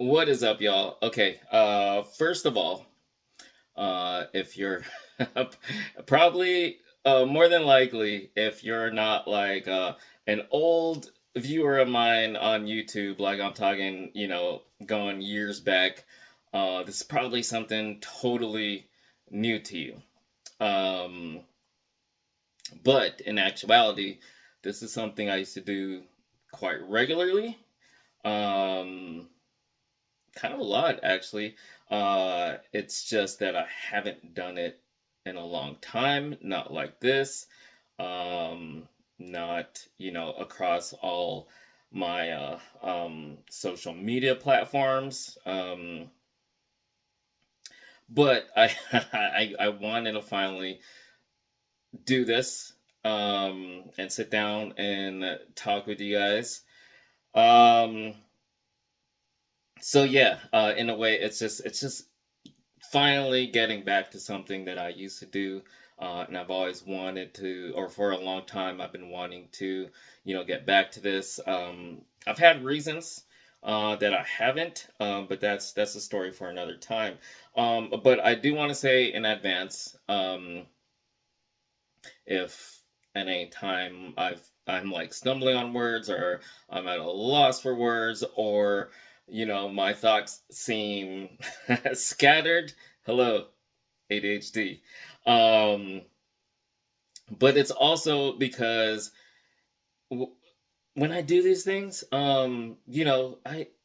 What is up, y'all? Okay, first of all, if you're probably more than likely, if you're not like an old viewer of mine on YouTube, like I'm talking, going years back, this is probably something totally new to you. Um, but in actuality, this is something I used to do quite regularly. Um, Kind of a lot, actually. It's just that I haven't done it in a long time, not like this. Um, Not, across all my social media platforms. But I wanted to finally do this and sit down and talk with you guys. Um, so yeah, in a way, it's just finally getting back to something that I used to do, and I've always wanted to, or for a long time, I've been wanting to, get back to this. I've had reasons that I haven't, but that's a story for another time. But I do want to say in advance, if at any time I'm like stumbling on words, or I'm at a loss for words, or my thoughts seem scattered. Hello, ADHD. Um, but it's also because w- when I do these things, I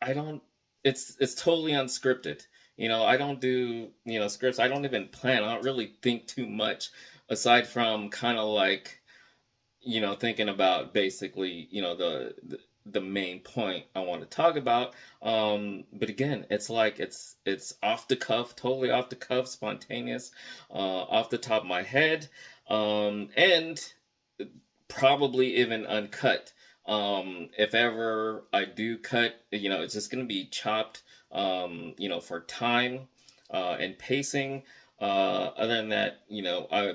don't. It's totally unscripted. I don't do scripts. I don't even plan. I don't really think too much aside from kind of like thinking about basically, the main point I want to talk about. But again, it's like it's off the cuff, totally off the cuff, spontaneous, off the top of my head, and probably even uncut. If ever I do cut, it's just gonna be chopped, for time and pacing. Other than that,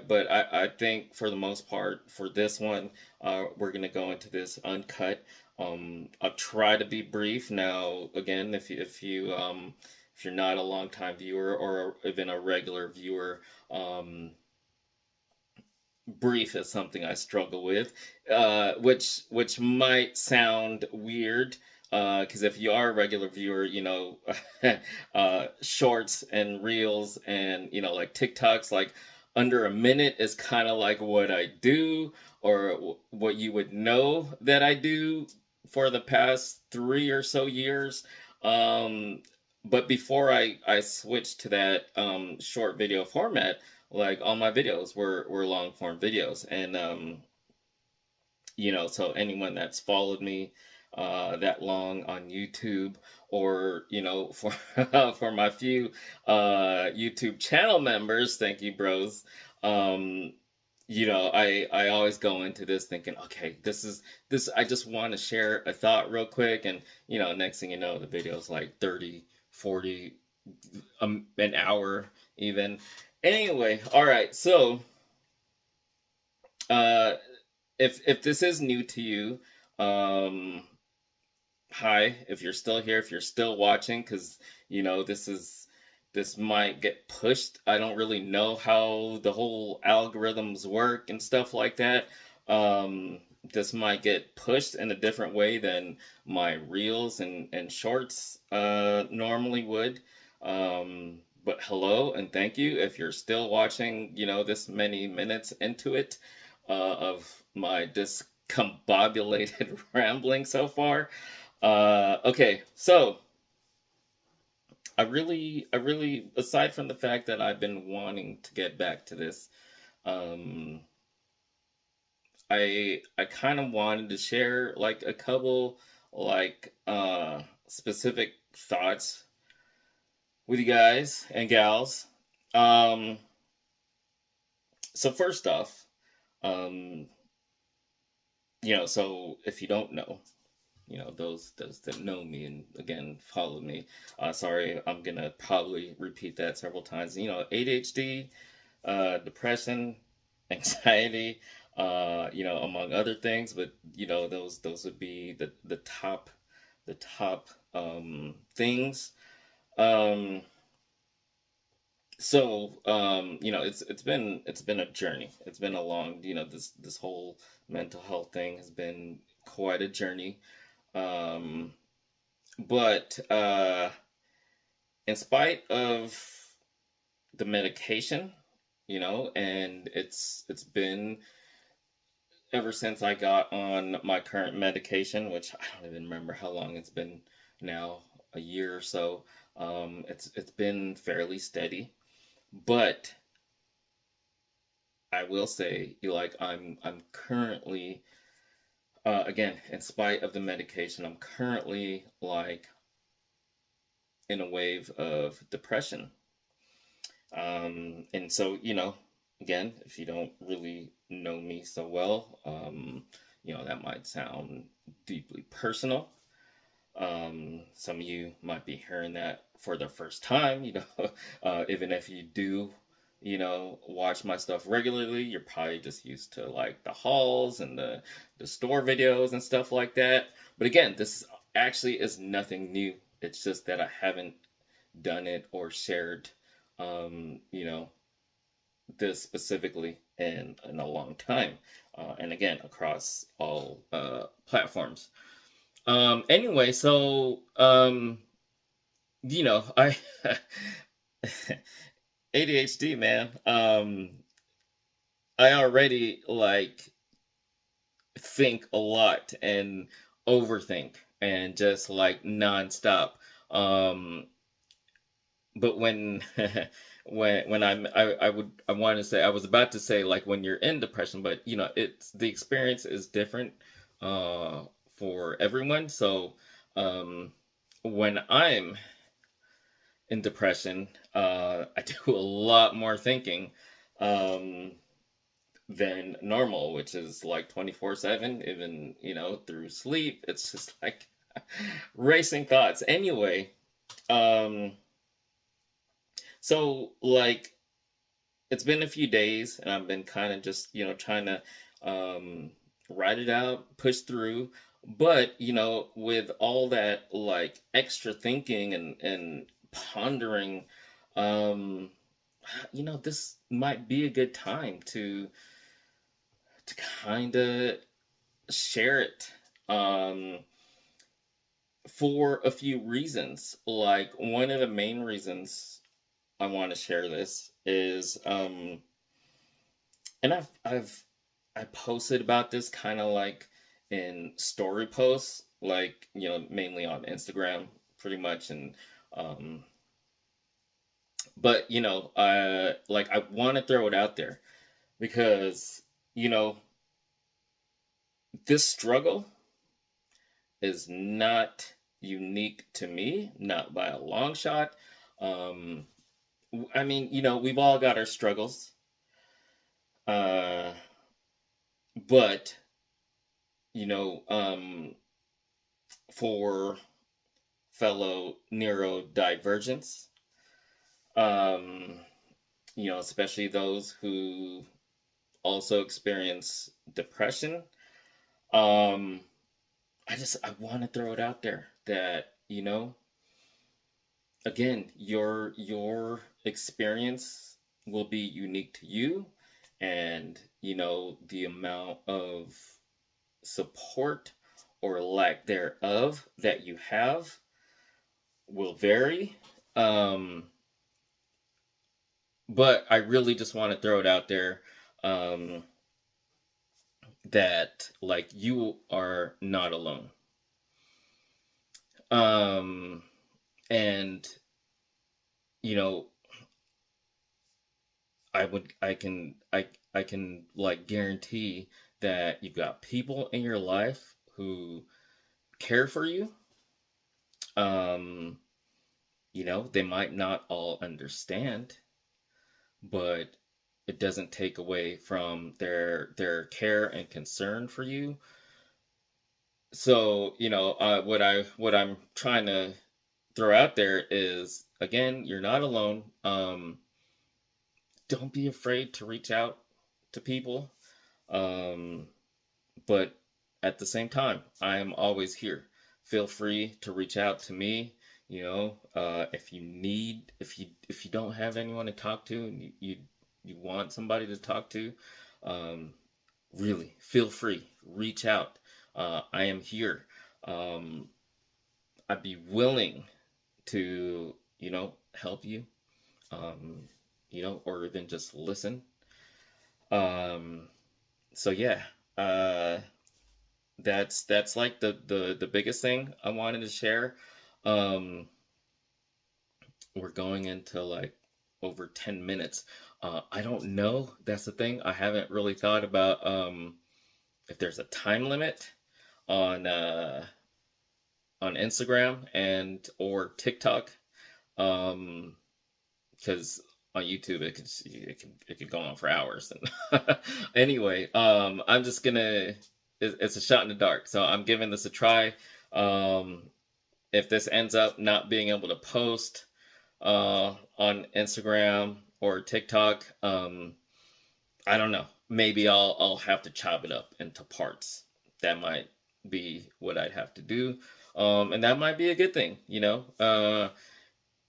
but I think for the most part for this one, we're gonna go into this uncut. I'll try to be brief. Now, again, if you're not a long time viewer or even a regular viewer, brief is something I struggle with, which might sound weird. Because if you are a regular viewer, shorts and reels and like TikToks, like under a minute is kind of like what I do, or what you would know that I do for the past 3 or so years. Um, but before I switched to that short video format, like all my videos were long form videos, and so anyone that's followed me that long on YouTube, or for for my few YouTube channel members, thank you, bros. um I always go into this thinking, okay, this I just want to share a thought real quick, and next thing you know, the video's like 30, 40, an hour even. Anyway, all right. So, uh, if this is new to you, um, hi. If you're still here, if you're still watching, because this might get pushed. I don't really know how the whole algorithms work and stuff like that. This might get pushed in a different way than my reels and shorts normally would. But hello and thank you if you're still watching, this many minutes into it, of my discombobulated rambling so far. Okay, so I really, aside from the fact that I've been wanting to get back to this, um, I kind of wanted to share like a couple like specific thoughts with you guys and gals. Um, so first off, um, so if you don't know, those that know me and again follow me, sorry, I'm gonna probably repeat that several times. ADHD, depression, anxiety, among other things, but those would be the the top things. Um, it's been a journey. It's been a long, this whole mental health thing has been quite a journey. Um, but in spite of the medication, and it's been ever since I got on my current medication, which I don't even remember how long it's been now, a year or so. It's been fairly steady, but I will say, like, I'm currently, again, in spite of the medication, I'm currently like in a wave of depression. And so, again, if you don't really know me so well, that might sound deeply personal. Some of you might be hearing that for the first time, even if you do, watch my stuff regularly, you're probably just used to like the hauls and the store videos and stuff like that. But again, this actually is nothing new. It's just that I haven't done it or shared, um, you know, this specifically in a long time. And again, across all platforms. Anyway, so I ADHD, man. I already like think a lot and overthink and just like nonstop. Um, but when when I want to say, I was about to say like when you're in depression, but it's the experience is different uh for everyone. So when I'm in depression, I do a lot more thinking um than normal, which is like 24/7, even through sleep. It's just like racing thoughts. Anyway, um so like it's been a few days and I've been kind of just, trying to um write it out, push through. But, with all that like extra thinking and pondering, um this might be a good time to kind of share it for a few reasons. Like one of the main reasons I want to share this is and I posted about this kind of like in story posts, like mainly on Instagram, pretty much. And um, but like I want to throw it out there because you know this struggle is not unique to me, not by a long shot. Um, I mean, we've all got our struggles, uh, but you know, um, for fellow neurodivergents, um, especially those who also experience depression. Um, I want to throw it out there that again, your experience will be unique to you, and the amount of support or lack thereof that you have will vary. Um, but I really just want to throw it out there um, that like you are not alone. Um, and you know, I can like guarantee that you've got people in your life who care for you. Um, they might not all understand, but it doesn't take away from their care and concern for you. So, what I'm trying to throw out there is again, you're not alone. Don't be afraid to reach out to people. Um, but at the same time, I am always here feel free to reach out to me. You know, if you don't have anyone to talk to, and you want somebody to talk to, um, really feel free, reach out. I am here. Um, I'd be willing to, help you, um, or even just listen. Um, so yeah, uh, that's like the biggest thing I wanted to share. Um, we're going into like over 10 minutes. I don't know. That's the thing. I haven't really thought about if there's a time limit on Instagram and or TikTok. Because on YouTube it could go on for hours. And anyway, I'm just gonna. It's a shot in the dark, so I'm giving this a try. Um, if this ends up not being able to post on Instagram or TikTok, I don't know. Maybe I'll have to chop it up into parts. That might be what I'd have to do, and that might be a good thing,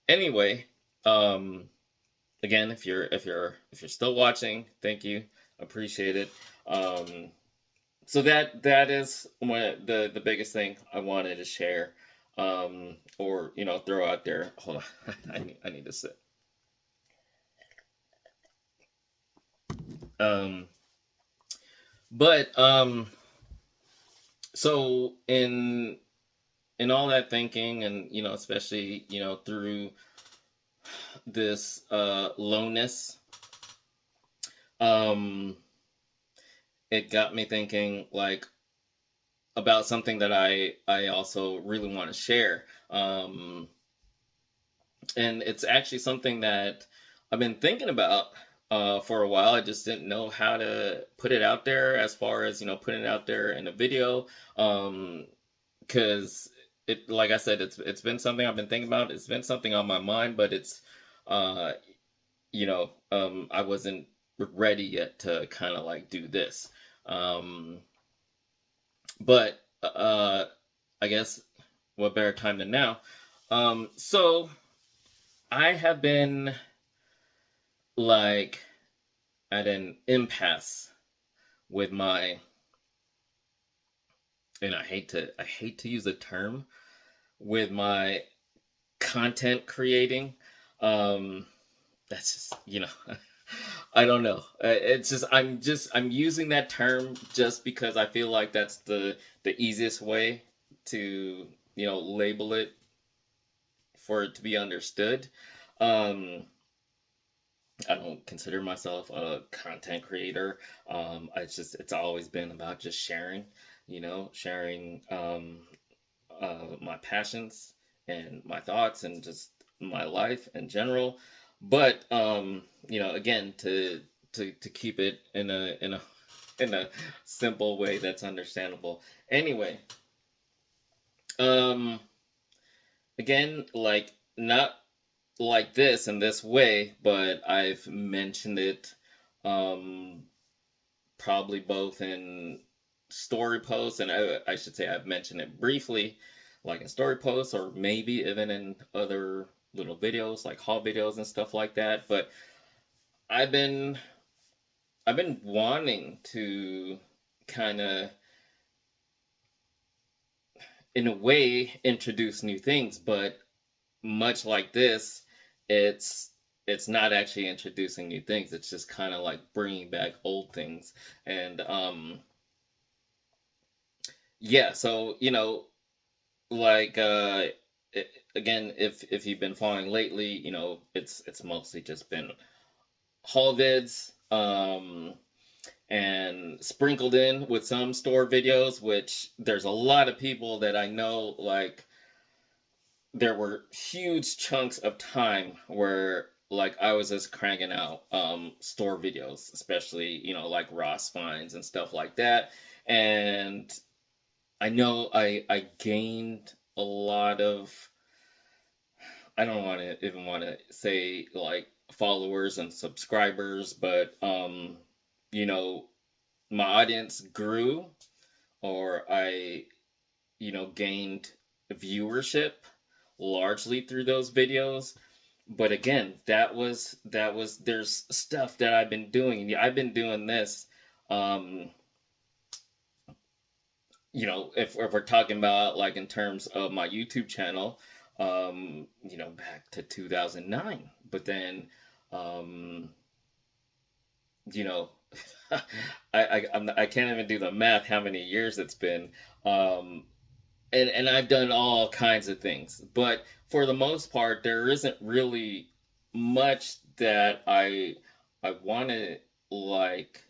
Anyway, um, again, if you're still watching, thank you, appreciate it. So that is one the biggest thing I wanted to share, or throw out there. Hold on, I need to sit. Um, but so in all that thinking, and especially through this lowness, um, it got me thinking like about something that I also really want to share. And it's actually something that I've been thinking about for a while. I just didn't know how to put it out there, as far as putting it out there in a video, because it, like I said, it's been something I've been thinking about. It's been something on my mind, but it's uh, I wasn't ready yet to kind of like do this. Um, but I guess what better time than now? So I have been like at an impasse with my, and I hate to use the term, with my content creating. Um, that's just I don't know. It's I'm using that term just because I feel like that's the easiest way to label it for it to be understood. Um, I don't consider myself a content creator. It's always been about just sharing, sharing my passions and my thoughts and just my life in general. But again, to keep it in a simple way that's understandable. Anyway, um, again, like not like this in this way, but I've mentioned it, um, probably both in story posts, and I should say I've mentioned it briefly, like in story posts, or maybe even in other little videos, like haul videos and stuff like that. But I've been I've been wanting to kind of, in a way, introduce new things, but much like this, it's not actually introducing new things. It's just kind of like bringing back old things. And yeah, so like again, if you've been following lately, it's mostly just been haul vids, and sprinkled in with some store videos, which there's a lot of people that I know, like there were huge chunks of time where like I was just cranking out store videos, especially like Ross finds and stuff like that. And I know I gained a lot of, I don't want to say like followers and subscribers, but you know my audience grew, or I gained viewership largely through those videos. But again, that was there's stuff that I've been doing. Yeah, I've been doing this. Um, if we're talking about like in terms of my YouTube channel, back to 2009. But then, um, you know, I can't even do the math how many years it's been. Um, and I've done all kinds of things, but for the most part, there isn't really much that I want to like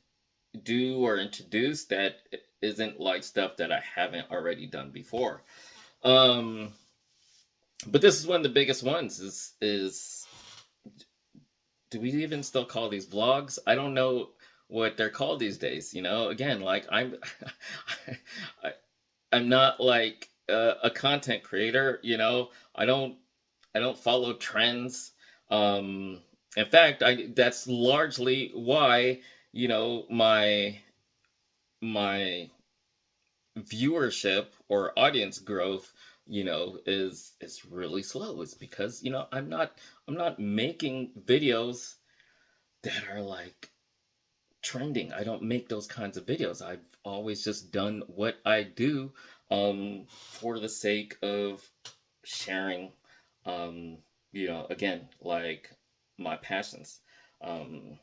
do or introduce that isn't like stuff that I haven't already done before. Um, but this is one of the biggest ones. Is do we even still call these vlogs? I don't know what they're called these days. Again, like I, I'm not like a content creator. I don't follow trends. In fact, that's largely why my viewership or audience growth is really slow. It's because I'm not making videos that are like trending. I don't make those kinds of videos. I've always just done what I do for the sake of sharing, again, like my passions. Um,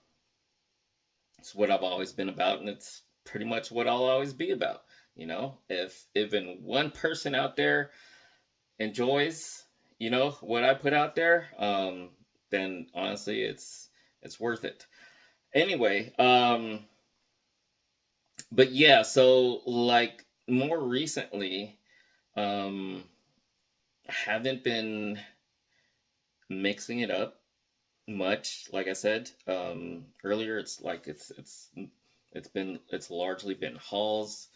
it's what I've always been about, and it's pretty much what I'll always be about. If even one person out there enjoys, what I put out there, then honestly, it's worth it. Anyway, but yeah, so like more recently, I haven't been mixing it up much. Like I said earlier, it's like it's largely been hauls,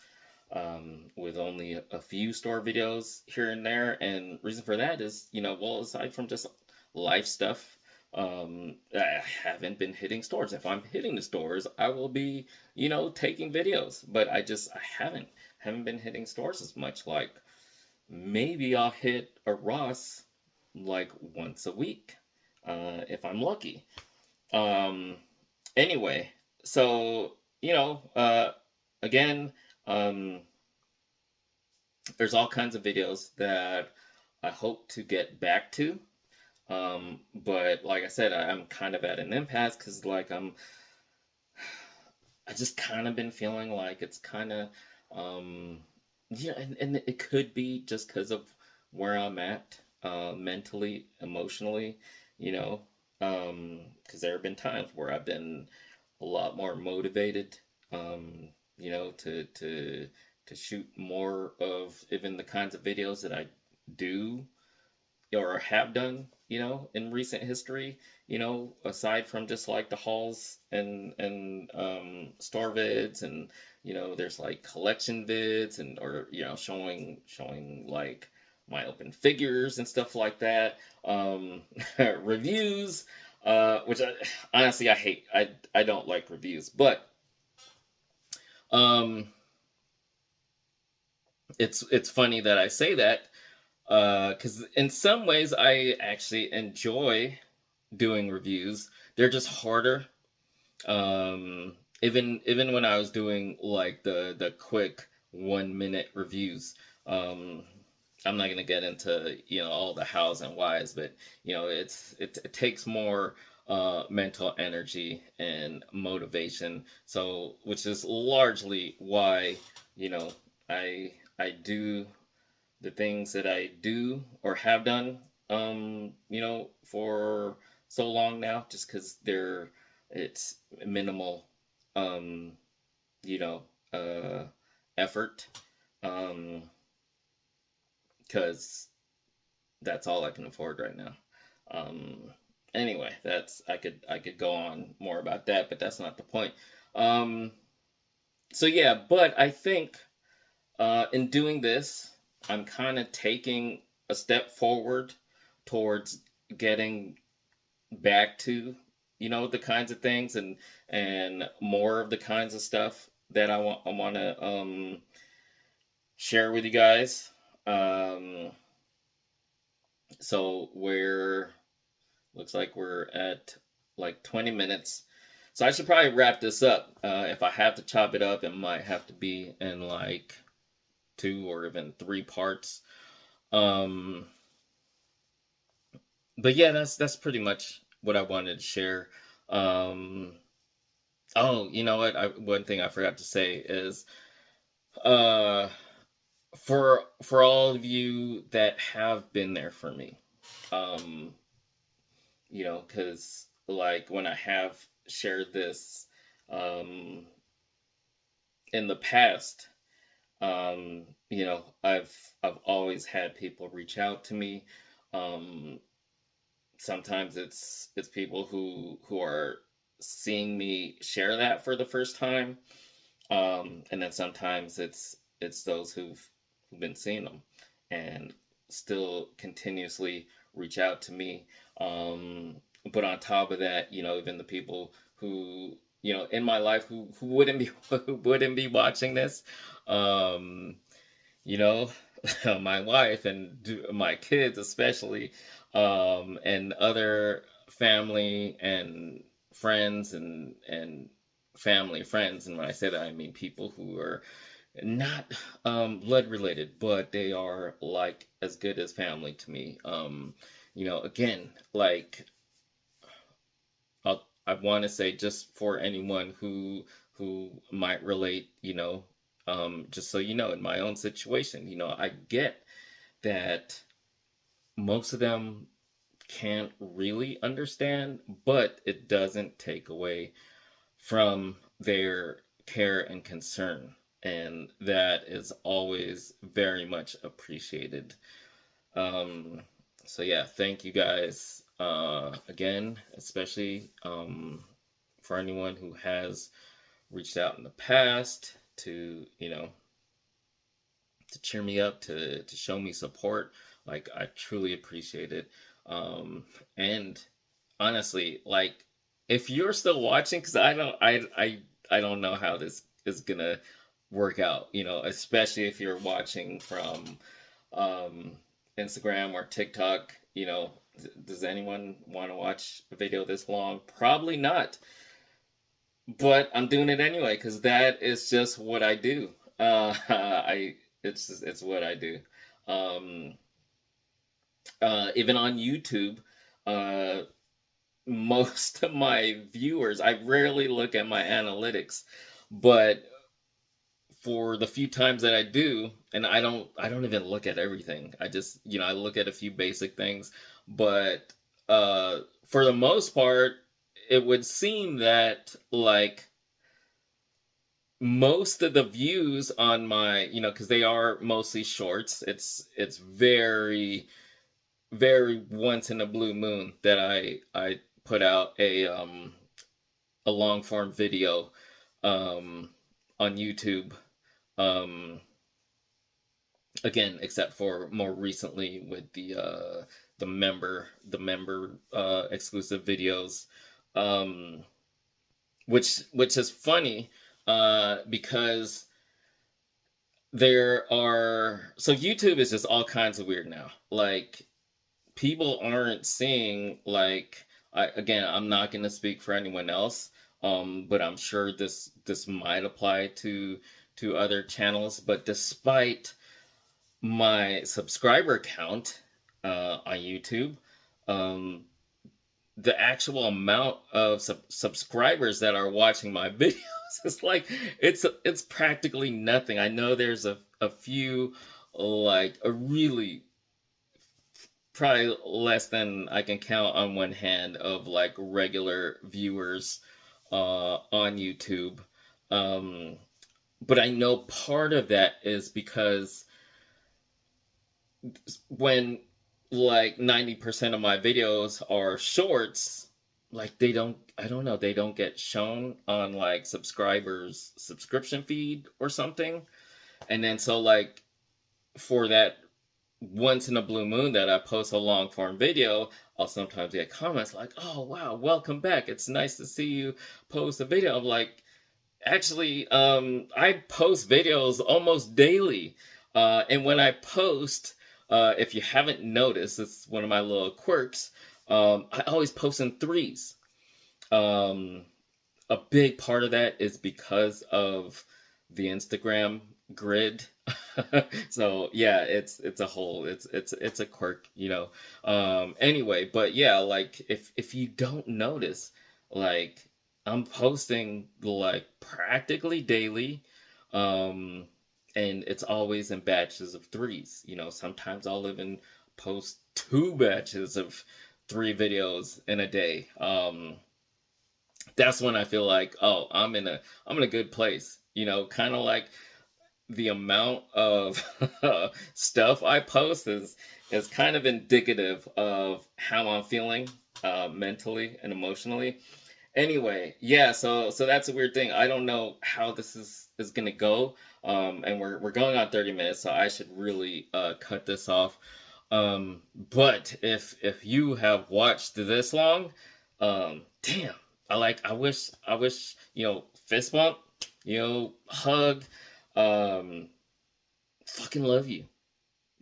with only a few store videos here and there. And reason for that is, well, aside from just life stuff, I haven't been hitting stores. If I'm hitting the stores, I will be, taking videos. But I haven't been hitting stores as much. Like maybe I'll hit a Ross like once a week, if I'm lucky. Um, anyway, so again, um, there's all kinds of videos that I hope to get back to. But like I said, I'm kind of at an impasse because I just kind of been feeling like it's kind of, and it could be just because of where I'm at, mentally, emotionally, you know, because there have been times where I've been a lot more motivated, to shoot more of even the kinds of videos that I do or have done, in recent history, aside from just like the hauls and store vids, and there's like collection vids, and or showing like my open figures and stuff like that. Reviews, which honestly I hate. I don't like reviews, but um, it's funny that I say that, because in some ways I actually enjoy doing reviews. They're just harder. Even when I was doing like the quick 1 minute reviews, I'm not gonna get into all the hows and whys, but it takes more mental energy and motivation. So, which is largely why I do the things that I do or have done, for so long now, just because it's minimal, um, you know, uh, effort, um, because that's all I can afford right now. Um, anyway, I could go on more about that, but that's not the point. Um, so yeah, but I think in doing this, I'm kind of taking a step forward towards getting back to the kinds of things and more of the kinds of stuff that I want to share with you guys. Um, So looks like we're at like 20 minutes. So I should probably wrap this up. If I have to chop it up, it might have to be in like 2 or even 3 parts. Um, but yeah, that's pretty much what I wanted to share. Um, oh, you know what? One thing I forgot to say is, uh, for all of you that have been there for me, um, because like when I have shared this, um, in the past, I've always had people reach out to me. Um, Sometimes it's people who are seeing me share that for the first time, and then sometimes it's those who've been seeing them and still continuously reach out to me. But on top of that, even the people who in my life who wouldn't be who wouldn't be watching this, um, you know, my wife and my kids especially, and other family and friends and family friends. And when I say that, I mean people who are not blood related, but they are like as good as family to me. Again, like I want to say, just for anyone who might relate, just so you know, in my own situation, I get that most of them can't really understand, but it doesn't take away from their care and concern. And that is always very much appreciated. Um, so yeah, thank you guys again, especially for anyone who has reached out in the past to to cheer me up, to show me support. Like, I truly appreciate it. And honestly, like, if you're still watching, because I don't know how this is gonna work out. Especially if you're watching from um, Instagram or TikTok. Does anyone want to watch a video this long? Probably not. But I'm doing it anyway because that is just what I do. I it's what I do. Um, Even on YouTube, uh, most of my viewers, I rarely look at my analytics, but for the few times that I do, and I don't even look at everything. I just I look at a few basic things, but for the most part, it would seem that like most of the views on my because they are mostly shorts. It's very very once in a blue moon that I put out a long form video um on YouTube, um again, except for more recently with the member exclusive videos, um which is funny because YouTube is just all kinds of weird now. Like, people aren't seeing, like, again, I'm not going to speak for anyone else, but I'm sure this might apply to other channels. But despite my subscriber count on YouTube, um, the actual amount of subscribers that are watching my videos is like it's practically nothing. I know there's a few, like a really probably less than I can count on one hand of like regular viewers on YouTube. Um, but I know part of that is because when like 90% of my videos are shorts, like I don't know, they don't get shown on like subscribers subscription feed or something. And then so like for that once in a blue moon that I post a long form video, I'll sometimes get comments like, "Oh wow, welcome back. It's nice to see you post a video." I'm like, actually, I post videos almost daily, and when I post, if you haven't noticed, it's one of my little quirks. I always post in threes. Um, a big part of that is because of the Instagram grid. So yeah, it's a whole it's a quirk, you know. Anyway, but yeah, like if you don't notice, like I'm posting like practically daily. Um and it's always in batches of threes. You know, sometimes I'll even post two batches of three videos in a day. That's when I feel like, oh, I'm in a good place. You know, kind of like the amount of stuff I post is kind of indicative of how I'm feeling mentally and emotionally. Anyway, yeah, so that's a weird thing. I don't know how this is gonna go. And we're going on 30 minutes, so I should really cut this off. But if you have watched this long, damn, I wish, you know, fist bump, you know, hug, um, fucking love you.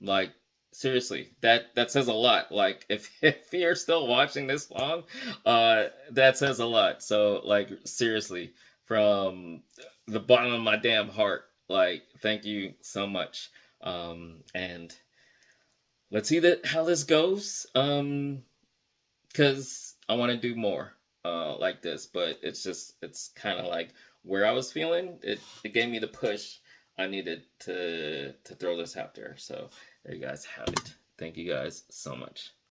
Like, seriously, that says a lot. Like, if if you're still watching this long, that says a lot. So, like, seriously, from the bottom of my damn heart, like, thank you so much. And let's see that how this goes. Because I want to do more like this, but it's kind of like where I was feeling. It gave me the push I needed to throw this out there. So there you guys have it. Thank you guys so much.